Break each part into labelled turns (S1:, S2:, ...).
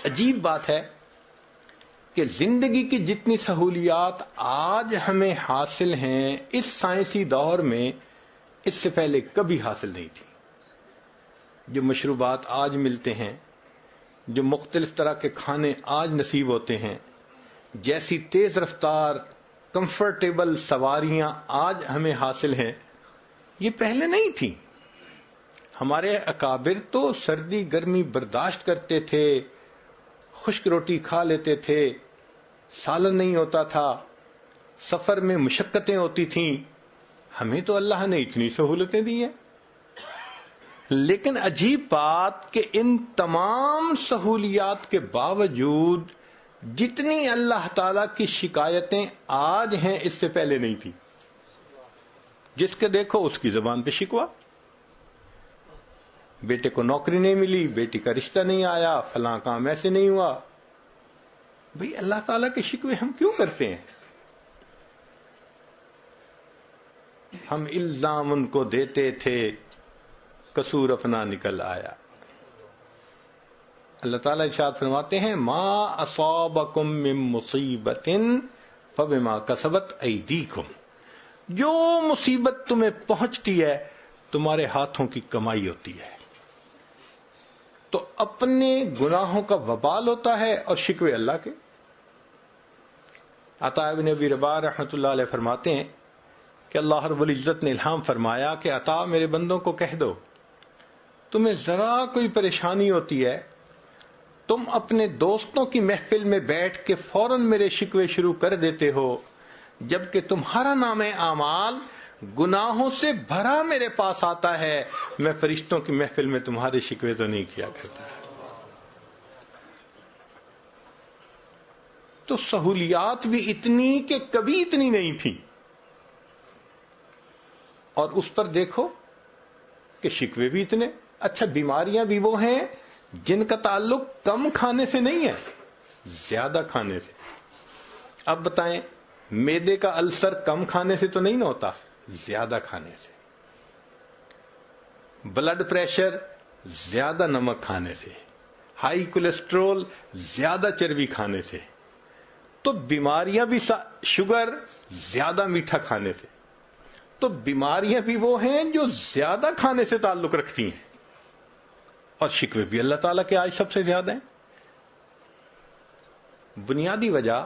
S1: عجیب بات ہے کہ زندگی کی جتنی سہولیات آج ہمیں حاصل ہیں اس سائنسی دور میں، اس سے پہلے کبھی حاصل نہیں تھی. جو مشروبات آج ملتے ہیں، جو مختلف طرح کے کھانے آج نصیب ہوتے ہیں، جیسی تیز رفتار کمفرٹیبل سواریاں آج ہمیں حاصل ہیں، یہ پہلے نہیں تھی. ہمارے اکابر تو سردی گرمی برداشت کرتے تھے، خشک روٹی کھا لیتے تھے، سالن نہیں ہوتا تھا، سفر میں مشقتیں ہوتی تھیں. ہمیں تو اللہ نے اتنی سہولتیں دی ہیں. لیکن عجیب بات کہ ان تمام سہولیات کے باوجود جتنی اللہ تعالی کی شکایتیں آج ہیں اس سے پہلے نہیں تھی. جس کے دیکھو اس کی زبان پہ شکوہ، بیٹے کو نوکری نہیں ملی، بیٹی کا رشتہ نہیں آیا، فلاں کام ایسے نہیں ہوا. بھئی اللہ تعالیٰ کے شکوے ہم کیوں کرتے ہیں؟ ہم الزام ان کو دیتے تھے، قصور اپنا نکل آیا. اللہ تعالیٰ ارشاد فرماتے ہیں ما اصابکم من مصیبت فبما کسبت ایدیکم، جو مصیبت تمہیں پہنچتی ہے تمہارے ہاتھوں کی کمائی ہوتی ہے. تو اپنے گناہوں کا وبال ہوتا ہے اور شکوے اللہ کے. عطا بن ابی رباح رحمۃ اللہ علیہ فرماتے ہیں کہ اللہ رب العزت نے الہام فرمایا کہ عطا میرے بندوں کو کہہ دو، تمہیں ذرا کوئی پریشانی ہوتی ہے، تم اپنے دوستوں کی محفل میں بیٹھ کے فوراً میرے شکوے شروع کر دیتے ہو، جبکہ تمہارا نام اعمال گناہوں سے بھرا میرے پاس آتا ہے. میں فرشتوں کی محفل میں تمہارے شکوے تو نہیں کیا کرتا. تو سہولیات بھی اتنی کہ کبھی اتنی نہیں تھی، اور اس پر دیکھو کہ شکوے بھی اتنے. اچھا بیماریاں بھی وہ ہیں جن کا تعلق کم کھانے سے نہیں ہے، زیادہ کھانے سے. اب بتائیں، معدے کا السر کم کھانے سے تو نہیں نہ ہوتا، زیادہ کھانے سے. بلڈ پریشر زیادہ نمک کھانے سے، ہائی کولیسٹرول زیادہ چربی کھانے سے. تو بیماریاں بھی شوگر زیادہ میٹھا کھانے سے. تو بیماریاں بھی وہ ہیں جو زیادہ کھانے سے تعلق رکھتی ہیں، اور شکوے بھی اللہ تعالیٰ کے آج سب سے زیادہ ہیں. بنیادی وجہ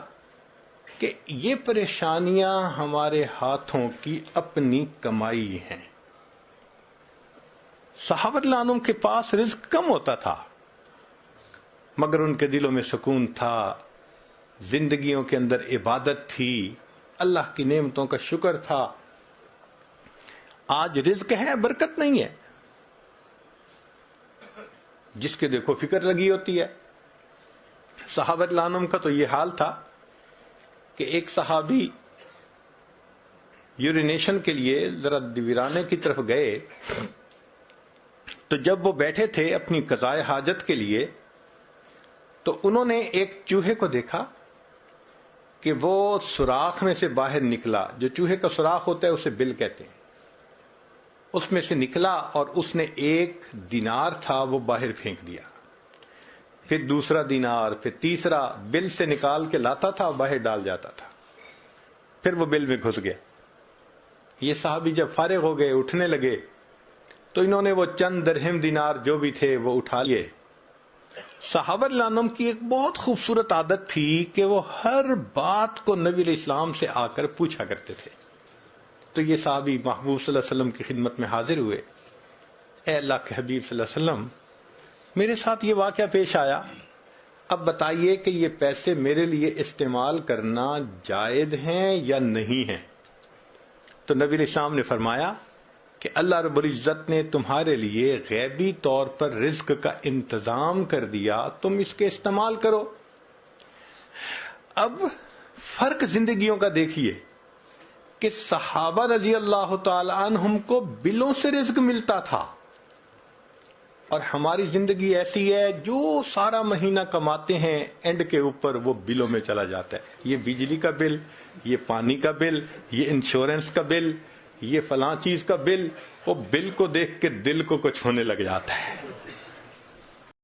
S1: کہ یہ پریشانیاں ہمارے ہاتھوں کی اپنی کمائی ہیں. صحابہ رضی اللہ عنہم کے پاس رزق کم ہوتا تھا، مگر ان کے دلوں میں سکون تھا، زندگیوں کے اندر عبادت تھی، اللہ کی نعمتوں کا شکر تھا. آج رزق ہے، برکت نہیں ہے. جس کے دیکھو فکر لگی ہوتی ہے. صحابہ رضی اللہ عنہم کا تو یہ حال تھا کہ ایک صحابی یورینیشن کے لیے ذرا ویرانے کی طرف گئے، تو جب وہ بیٹھے تھے اپنی قضاء حاجت کے لیے، تو انہوں نے ایک چوہے کو دیکھا کہ وہ سوراخ میں سے باہر نکلا. جو چوہے کا سوراخ ہوتا ہے اسے بل کہتے ہیں. اس میں سے نکلا اور اس نے 1 دینار تھا وہ باہر پھینک دیا. پھر دوسرا دینار، پھر تیسرا، بل سے نکال کے لاتا تھا، باہر ڈال جاتا تھا، پھر وہ بل میں گھس گیا. یہ صحابی جب فارغ ہو گئے، اٹھنے لگے، تو انہوں نے وہ چند درہم دینار جو بھی تھے وہ اٹھا لیے. صحابہ رضی اللہ عنہم کی ایک بہت خوبصورت عادت تھی کہ وہ ہر بات کو نبی علیہ السلام سے آ کر پوچھا کرتے تھے. تو یہ صحابی محبوب صلی اللہ علیہ وسلم کی خدمت میں حاضر ہوئے. اے اللہ کے حبیب صلی اللہ علیہ وسلم، میرے ساتھ یہ واقعہ پیش آیا، اب بتائیے کہ یہ پیسے میرے لیے استعمال کرنا جائز ہیں یا نہیں ہیں؟ تو نبی علیہ السلام نے فرمایا کہ اللہ رب العزت نے تمہارے لیے غیبی طور پر رزق کا انتظام کر دیا، تم اس کے استعمال کرو. اب فرق زندگیوں کا دیکھیے کہ صحابہ رضی اللہ تعالی عنہم کو بلوں سے رزق ملتا تھا، اور ہماری زندگی ایسی ہے جو سارا مہینہ کماتے ہیں اینڈ کے اوپر وہ بلوں میں چلا جاتا ہے. یہ بجلی کا بل، یہ پانی کا بل، یہ انشورنس کا بل، یہ فلاں چیز کا بل. وہ بل کو دیکھ کے دل کو کچھ ہونے لگ جاتا ہے.